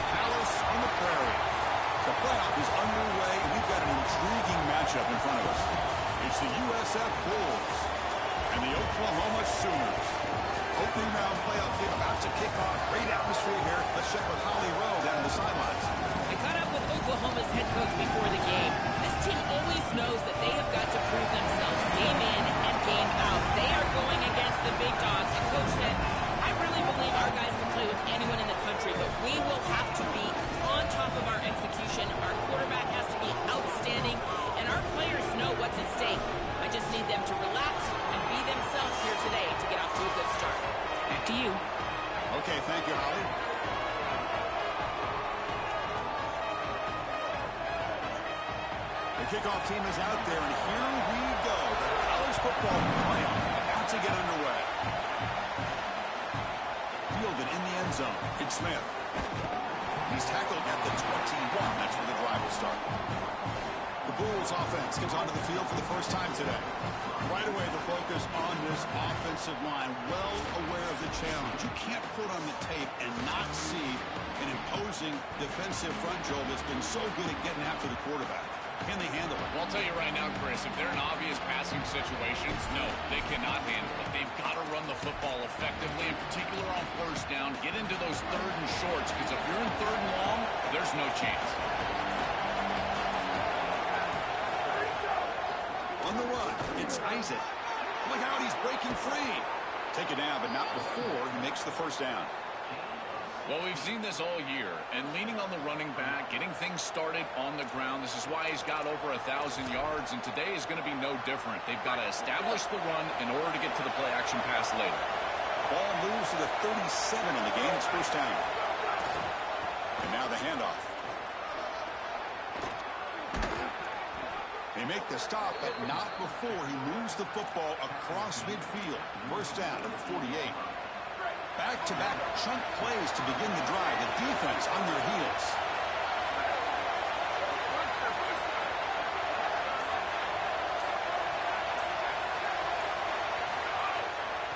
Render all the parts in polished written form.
Palace on the prairie. The playoff is underway, and we've got an intriguing matchup in front of us. It's the USF Bulls and the Oklahoma Sooners. Opening round playoff game about to kick off. Great atmosphere here. Let's check with Holly Rowe down the sidelines. I caught up with Oklahoma's head coach before the game. This team always knows that they have got to prove themselves game in and game out. They are going against the big dogs. The coach said, I really believe our guys can play with anyone in the country, but we will have to be on top of our execution. Our quarterback has to be outstanding, and our players know what's at stake. I just need them to relax and be themselves here today to get off to a good start. Back to you. Okay, thank you, Holly. The kickoff team is out there, and here we go. The college football playoff about to get underway. Fielded in the end zone. It's Smith. He's tackled at the 21. That's where the drive will start. The Bulls offense comes onto the field for the first time today. Right away, the focus on this offensive line. Well aware of the challenge. You can't put on the tape and not see an imposing defensive front, Joel, that's been so good at getting after the quarterback. Can they handle it? Well, I'll tell you right now, Chris, if they're in obvious passing situations, no, they cannot handle it. They've got to run the football effectively, in particular on first down. Get into those third and shorts, because if you're in third and long, there's no chance. On the run, it's Isaac. Look out, he's breaking free. Take it down, but not before he makes the first down. Well, we've seen this all year, and leaning on the running back, getting things started on the ground. This is why he's got over 1,000 yards, and today is going to be no different. They've got to establish the run in order to get to the play-action pass later. Ball moves to the 37 in the game. It's first down. And now the handoff. They make the stop, but not before he moves the football across midfield. First down at the 48. Back-to-back chunk plays to begin the drive. The defense on their heels.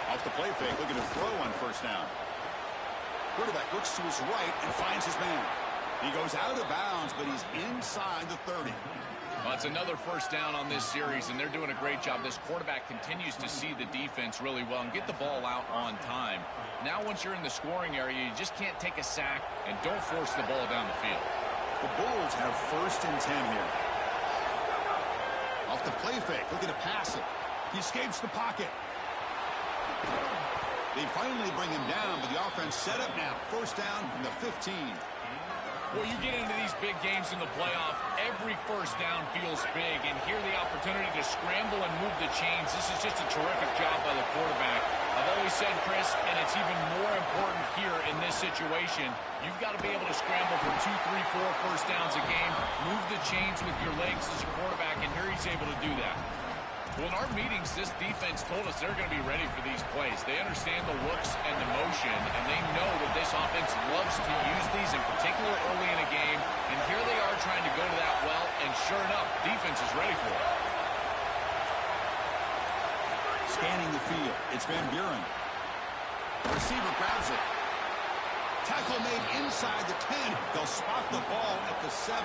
Off the play fake, looking to throw on first down. Quarterback looks to his right and finds his man. He goes out of bounds, but he's inside the 30. Well, it's another first down on this series, and they're doing a great job. This quarterback continues to see the defense really well and get the ball out on time. Now, once you're in the scoring area, you just can't take a sack and don't force the ball down the field. The Bulls have first and 10 here. Off the play fake, looking to pass it. He escapes the pocket. They finally bring him down, but the offense set up now. First down from the 15. Well, you get into these big games in the playoff, every first down feels big, and here the opportunity to scramble and move the chains. This is just a terrific job by the quarterback. I've always said, Chris, and it's even more important here in this situation, you've got to be able to scramble for 2, 3, 4 first downs a game, move the chains with your legs as a quarterback, and here he's able to do that. Well, in our meetings, this defense told us they're going to be ready for these plays. They understand the looks and the motion, and they know that this offense loves to use these, in particular early in a game. And here they are trying to go to that well, and sure enough, defense is ready for it. Scanning the field, it's Van Buren. Receiver grabs it. Tackle made inside the 10. They'll spot the ball at the 7.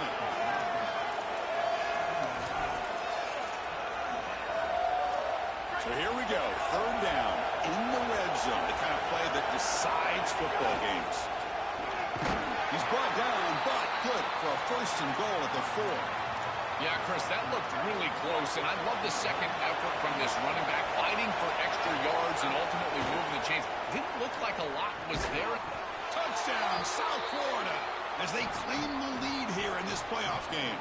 So here we go, third down in the red zone, the kind of play that decides football games. He's brought down, but good for a first and goal at the 4. Yeah, Chris, that looked really close, and I love the second effort from this running back, fighting for extra yards and ultimately moving the chains. Didn't look like a lot was there. Touchdown, South Florida, as they claim the lead here in this playoff game.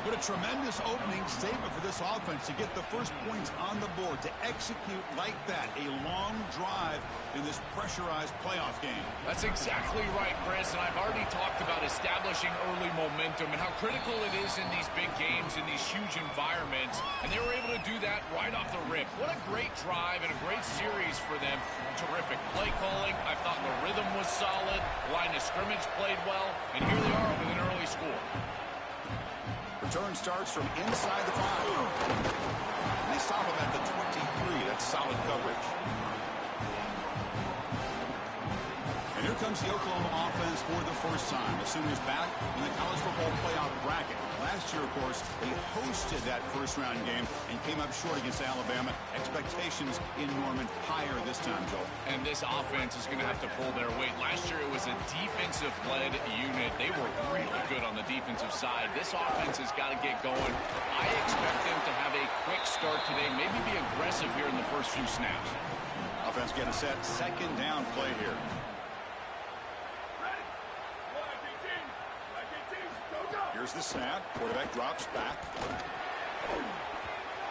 What a tremendous opening statement for this offense to get the first points on the board, to execute like that, a long drive in this pressurized playoff game. That's exactly right, Chris, and I've already talked about establishing early momentum and how critical it is in these big games, in these huge environments, and they were able to do that right off the rip. What a great drive and a great series for them. Terrific play calling. I thought the rhythm was solid, line of scrimmage played well, and here they are with an early score. Return starts from inside the 5. And they stop him at the 23. That's solid coverage. And here comes the Oklahoma offense for the first first time. The Sooners back in the college football playoff bracket. Last year, of course, they hosted that first-round game and came up short against Alabama. Expectations in Norman higher this time, Joel. And this offense is going to have to pull their weight. Last year, it was a defensive-led unit. They were really good on the defensive side. This offense has got to get going. I expect them to have a quick start today, maybe be aggressive here in the first few snaps. Offense getting set. Second down play here. Here's the snap. Quarterback drops back.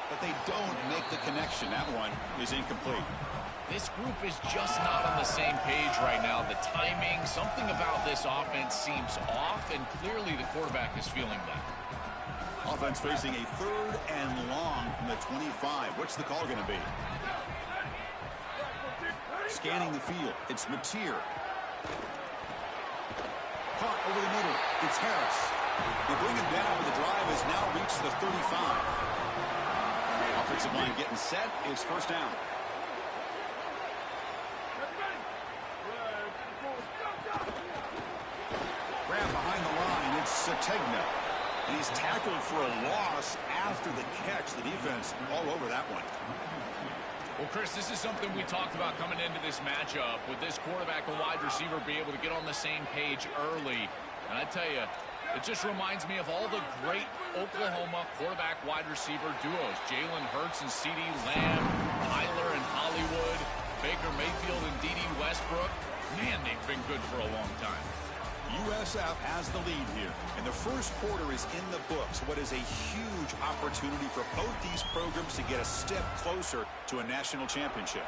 But they don't make the connection. That one is incomplete. This group is just not on the same page right now. The timing, something about this offense seems off, and clearly the quarterback is feeling that. Offense facing a third and long from the 25. What's the call going to be? Scanning the field. It's Mateer. Caught over the middle. It's Harris. They bring him down, but the drive has now reached the 35. Offensive line getting set. It's first down. Grab behind the line. It's Sategna. And he's tackled for a loss after the catch. The defense all over that one. Well, Chris, this is something we talked about coming into this matchup. With this quarterback and wide receiver be able to get on the same page early. And I tell you, it just reminds me of all the great Oklahoma quarterback-wide receiver duos. Jalen Hurts and CeeDee Lamb, Tyler and Hollywood, Baker Mayfield and D.D. Westbrook. Man, they've been good for a long time. USF has the lead here, and the first quarter is in the books. What is a huge opportunity for both these programs to get a step closer to a national championship.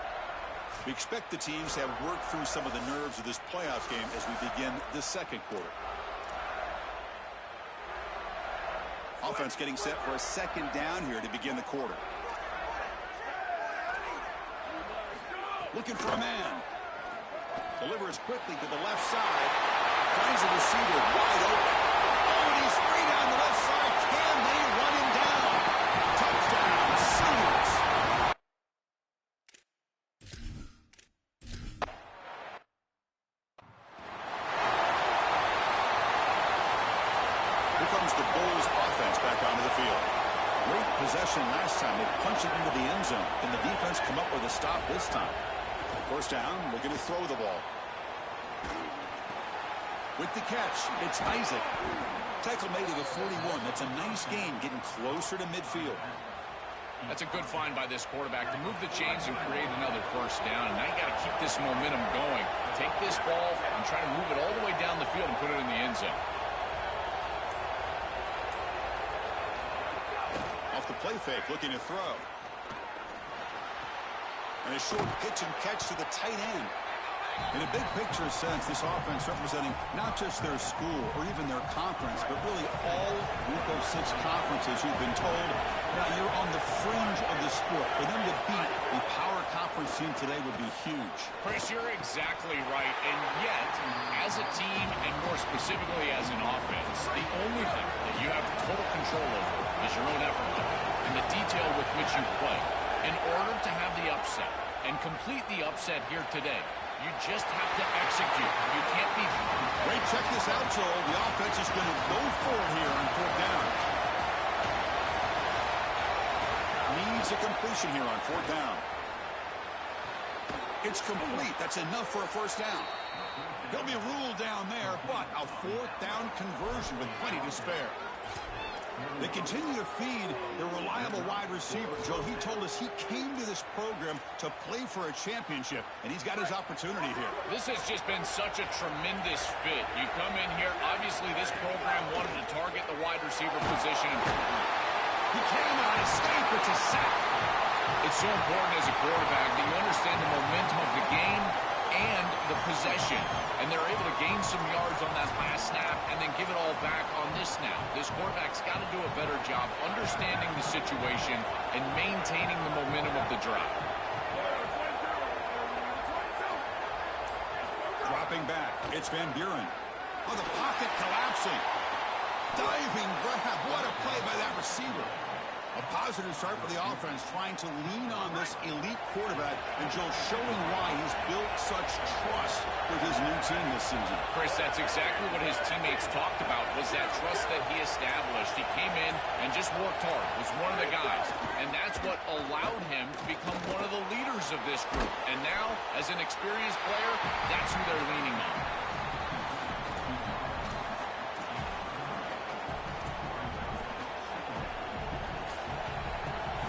We expect the teams to have worked through some of the nerves of this playoff game as we begin the second quarter. Offense getting set for a second down here to begin the quarter. Looking for a man. Delivers quickly to the left side. Finds a receiver wide open. Oh, and he's free down the left side. Can they run him down? Touchdown, Sooners. Here comes the Bulls offense back onto the field. Great possession last time. They punched it into the end zone. Can the defense come up with a stop this time? First down, we're going to throw the ball. With the catch, it's Isaac. Tackle made to the 41. That's a nice gain, getting closer to midfield. That's a good find by this quarterback to move the chains and create another first down. And now you got to keep this momentum going. Take this ball and try to move it all the way down the field and put it in the end zone. Off the play fake, looking to throw. And a short pitch and catch to the tight end. In a big picture sense, this offense representing not just their school or even their conference, but really all Group of 6 conferences. You've been told now you're on the fringe of the sport. For them to beat the power conference team today would be huge. Chris, you're exactly right. And yet, as a team, and more specifically as an offense, the only thing that you have total control over is your own effort level and the detail with which you play. In order to have the upset and complete the upset here today, you just have to execute. You can't be... Great, check this out, Joel. The offense is going to go for it here on fourth down. Needs a completion here on fourth down. It's complete. That's enough for a first down. He'll be ruled down there, but a fourth down conversion with plenty to spare. They continue to feed their reliable wide receiver. Joe, he told us he came to this program to play for a championship, and he's got his opportunity here. This has just been such a tremendous fit. You come in here, obviously this program wanted to target the wide receiver position. He cannot escape. It's a sack. It's so important as a quarterback that you understand the momentum of the game and the possession. And they're able to gain some yards on that last snap and then give it all back on this snap. This quarterback's got to do a better job understanding the situation and maintaining the momentum of the drive. Dropping back. It's Van Buren. Oh, the pocket collapsing. Diving grab. What a play by that receiver. A positive start for the offense, trying to lean on this elite quarterback, and Joe showing why he's built such trust with his new team this season. Chris, that's exactly what his teammates talked about, was that trust that he established. He came in and just worked hard, was one of the guys, and that's what allowed him to become one of the leaders of this group. And now, as an experienced player, that's who they're leaning on.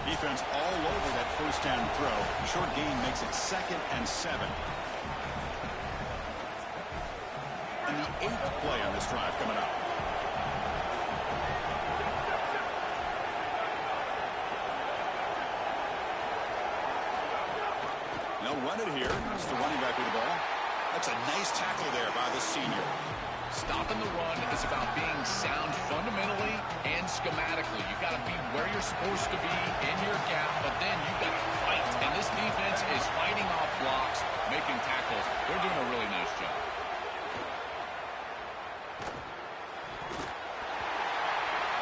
Defense all over that first down throw. Short gain makes it 2nd and 7. And the 8th play on this drive coming up. They'll run it here. It's the running back with the ball. That's a nice tackle there by the senior. Stopping the run is about being sound fundamentally and schematically. You've got to be where you're supposed to be in your gap, but then you've got to fight. And this defense is fighting off blocks, making tackles. They're doing a really nice job.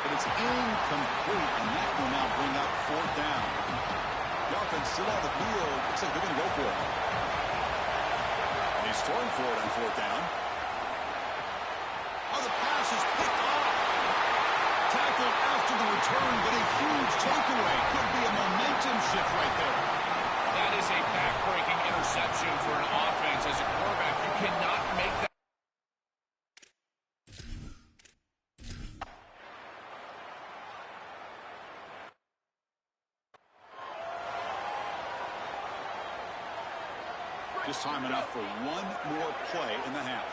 But it's incomplete, and that will now bring up 4th down. The offense still on the field. Looks like they're going to go for it. And he's throwing for it on 4th down. Oh, the pass is picked off. Tackled after the return, but a huge takeaway. Could be a momentum shift right there. That is a back-breaking interception for an offense. As a quarterback, you cannot make that. Just time enough for one more play in the half.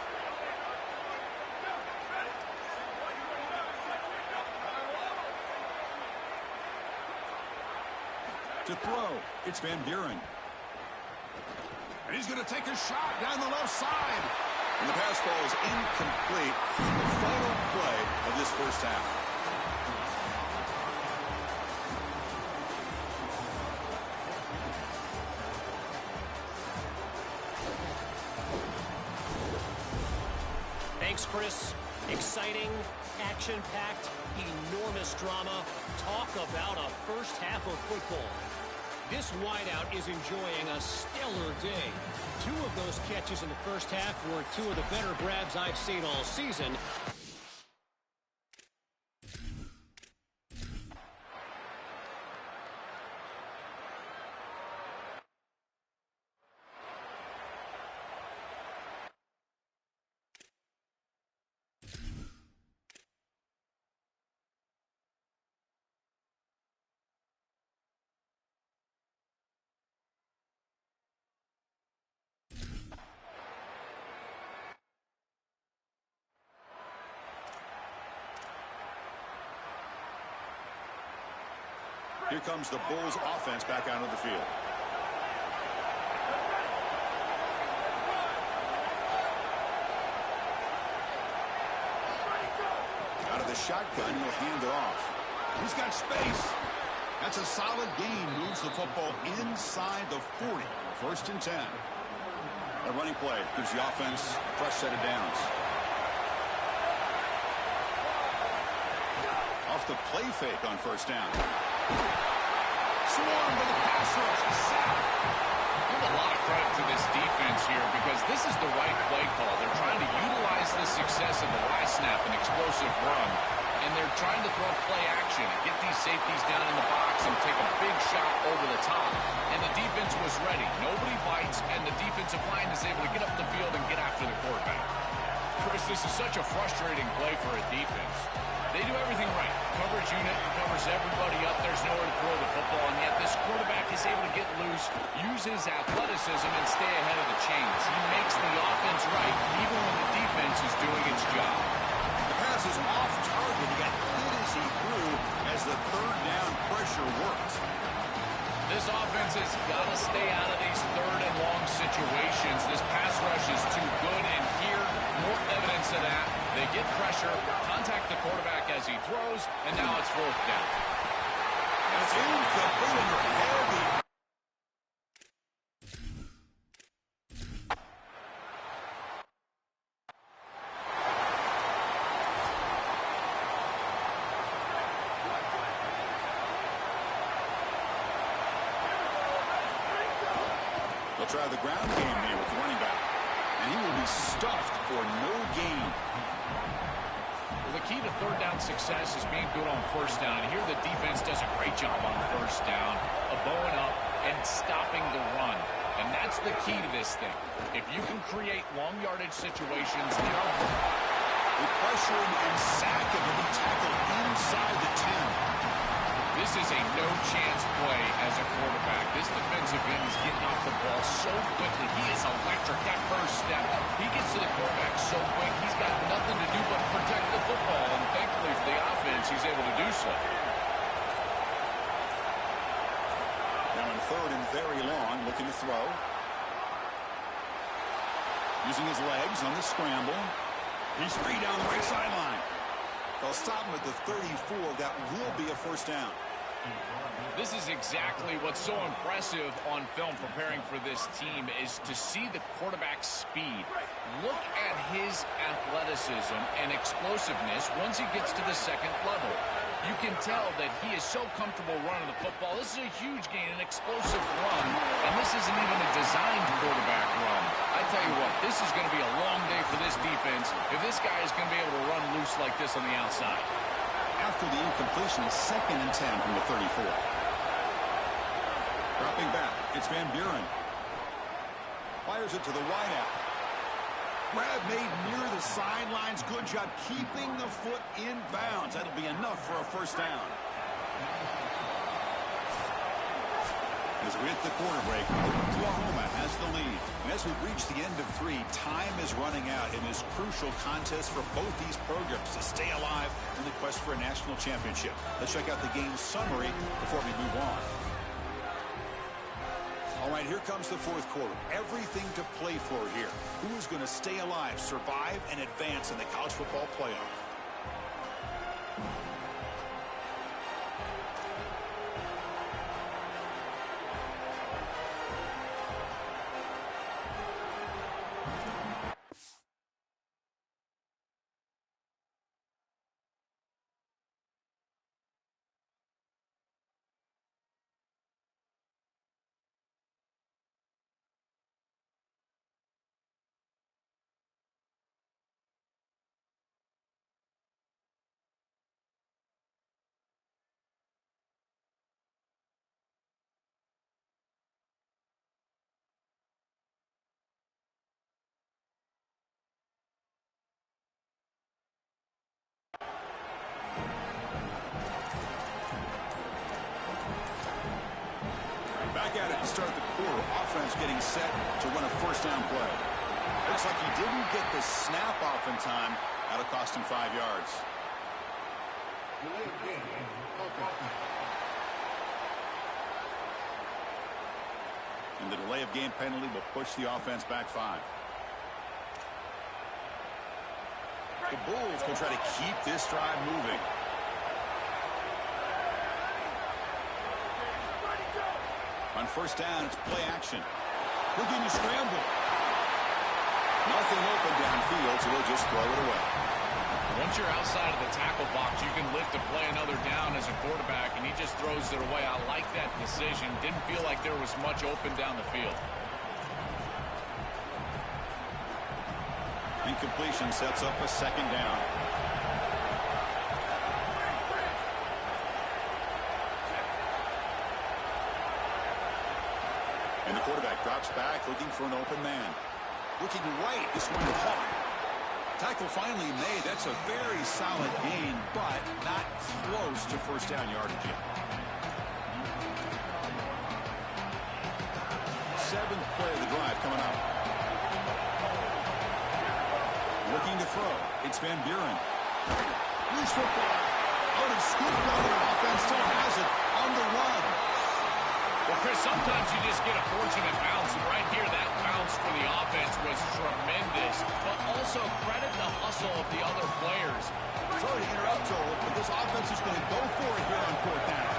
To throw, it's Van Buren. And he's going to take a shot down the left side. And the pass falls incomplete. The final play of this first half. Thanks, Chris. Exciting, action-packed, enormous drama. Talk about a first half of football. This wideout is enjoying a stellar day. 2 of those catches in the first half were 2 of the better grabs I've seen all season. Here comes the Bulls offense back out of the field. Out of the shotgun, he'll hand it off. He's got space. That's a solid gain. Moves the football inside the 40. 1st and 10. A running play gives the offense a fresh set of downs. Off the play fake on 1st down. Swarmed by the pass rush. He's sacked. Give a lot of credit to this defense here because this is the right play call. They're trying to utilize the success of the last snap, an explosive run, and they're trying to throw play action, get these safeties down in the box and take a big shot over the top. And the defense was ready. Nobody bites, and the defensive line is able to get up the field and get after the quarterback. Chris, this is such a frustrating play for a defense. They do everything right. Coverage unit covers everybody up. There's nowhere to throw the football, and yet this quarterback is able to get loose, use his athleticism, and stay ahead of the chains. He makes the offense right, even when the defense is doing its job. The pass is off target. He got hit as he threw as the 3rd down pressure worked. This offense has got to stay out of these 3rd and long situations. This pass rush is too good, and here, more evidence of that. They get pressure, contact the quarterback as he throws, and now it's 4th down. It's incomplete in your head. They'll try the ground game here with the running back. And he will be stuffed for no gain. Well, the key to third down success is being good on first down. Here the defense does a great job on first down of bowing up and stopping the run. And that's the key to this thing. If you can create long yardage situations, With pressuring and sack, and will be tackled inside the 10. this is a no-chance play as a quarterback. This defensive end is getting off the ball so quickly. He is electric. That first step, he gets to the quarterback so quick, he's got nothing to do but protect the football. And thankfully for the offense, he's able to do so. Now in third and very long, looking to throw. Using his legs on the scramble. He's free down the right sideline. They'll stop him at the 34. That will be a first down. This is exactly what's so impressive on film preparing for this team is to see the quarterback's speed. Look at his athleticism and explosiveness once he gets to the second level. You can tell that he is so comfortable running the football. This is a huge gain, an explosive run, and this isn't even a designed quarterback run. I tell you what, this is going to be a long day for this defense if this guy is going to be able to run loose like this on the outside. After the incompletion, it's 2nd and 10 from the 34. Dropping back, it's Van Buren. Fires it to the wideout. Grab made near the sidelines. Good job keeping the foot in bounds. That'll be enough for a first down. As we hit the quarter break, Oklahoma has the lead. And as we reach the end of 3, time is running out in this crucial contest for both these programs to stay alive in the quest for a national championship. Let's check out the game summary before we move on. All right, here comes the fourth quarter. Everything to play for here. Who is going to stay alive, survive, and advance in the college football playoff? Back at it to start the quarter. Offense getting set to run a first down play. Looks like he didn't get the snap off in time. That'll cost him 5 yards. And the delay of game penalty will push the offense back 5. The Bulls will try to keep this drive moving. On first down, it's play action. Looking to scramble. Nothing open downfield, so they'll just throw it away. Once you're outside of the tackle box, you can live to play another down as a quarterback, and he just throws it away. I like that decision. Didn't feel like there was much open down the field. Incompletion sets up a second down. And the quarterback drops back, looking for an open man. Looking right, this one caught. Tackle finally made. That's a very solid gain, but not close to first down yardage yet. 7th play of the drive coming up. Looking to throw. It's Van Buren. Loose football. Out of scoop down the offense. Still has it on the run. Well, Chris, sometimes you just get a fortunate bounce, and right here, that bounce for the offense was tremendous, but also credit the hustle of the other players. Sorry to interrupt, Joel, but this offense is going to go for it here on 4th down.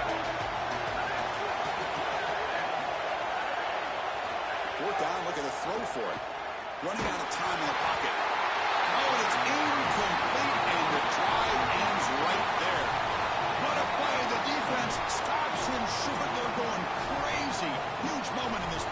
4th down, look at the throw for it. Running out of time in the pocket. Oh, and it's incomplete, and the drive ends right there. What a play. The defense stops him short. They're going crazy. Huge moment in this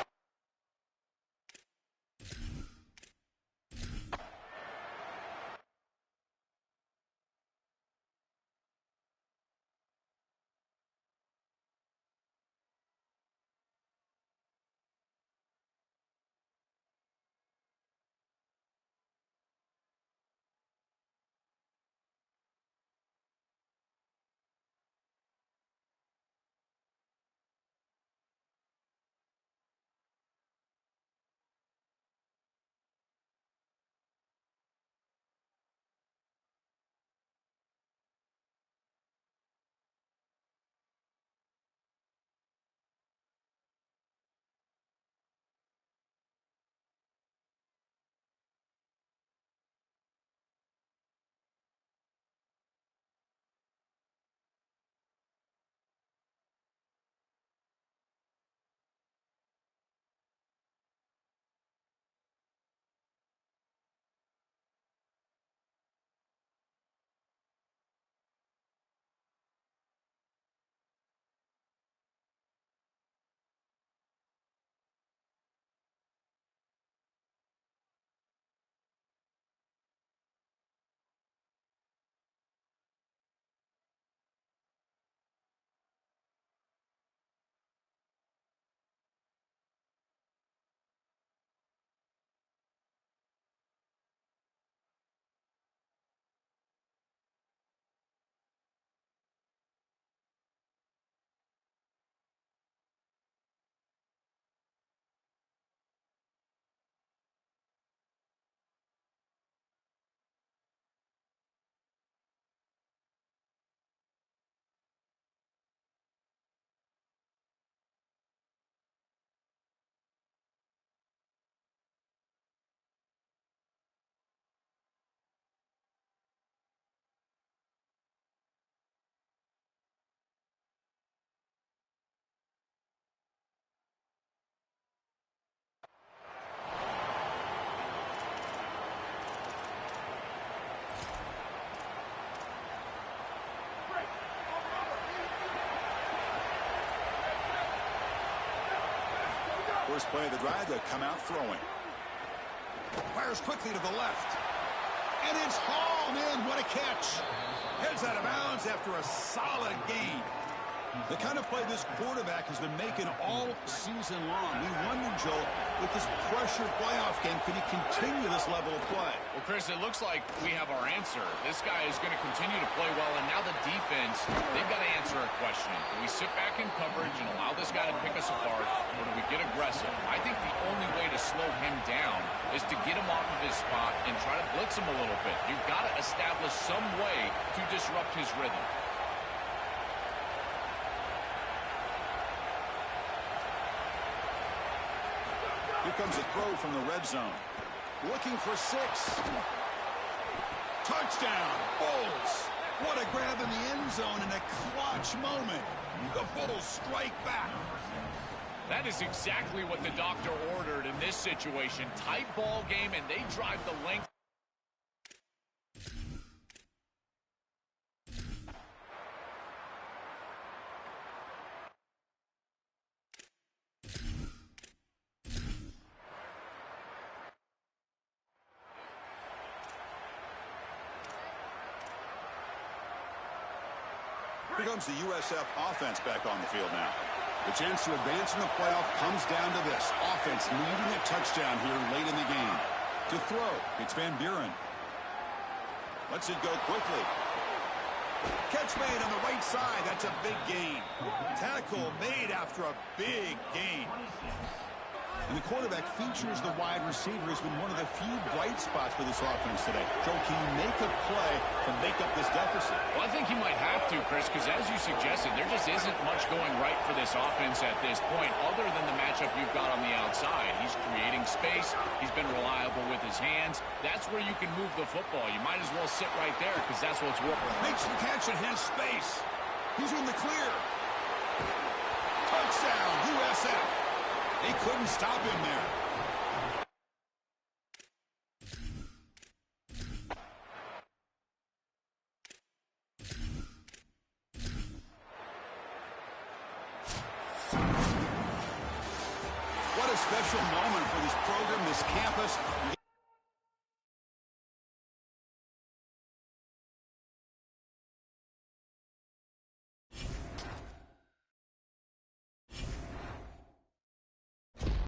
first play of the drive to come out throwing. Fires quickly to the left. And it's hauled in. What a catch. Heads out of bounds after a solid gain. The kind of play this quarterback has been making all season long. We wonder, Joe, with this pressure playoff game, could he continue this level of play? Well, Chris, it looks like we have our answer. This guy is going to continue to play well, and now the defense, they've got to answer a question. Do we sit back in coverage and allow this guy to pick us apart, or do we get aggressive? I think the only way to slow him down is to get him off of his spot and try to blitz him a little bit. You've got to establish some way to disrupt his rhythm. Here comes a throw from the red zone. Looking for 6. Touchdown, Bulls. What a grab in the end zone in a clutch moment. The Bulls strike back. That is exactly what the doctor ordered in this situation. Tight ball game, and they drive the length. Here comes the USF offense back on the field now. The chance to advance in the playoff comes down to this. Offense needing a touchdown here late in the game. To throw, it's Van Buren. Lets it go quickly. Catch made on the right side. That's a big gain. Tackle made after a big gain. And the quarterback features the wide receiver has been one of the few bright spots for this offense today. Joe, can you make a play to make up this deficit? Well, I think he might have to, Chris, because as you suggested, there just isn't much going right for this offense at this point, other than the matchup you've got on the outside. He's creating space. He's been reliable with his hands. That's where you can move the football. You might as well sit right there because that's what's working. Makes the catch and has space. He's in the clear. Touchdown, USF. They couldn't stop him there. What a special moment for this program, this campus.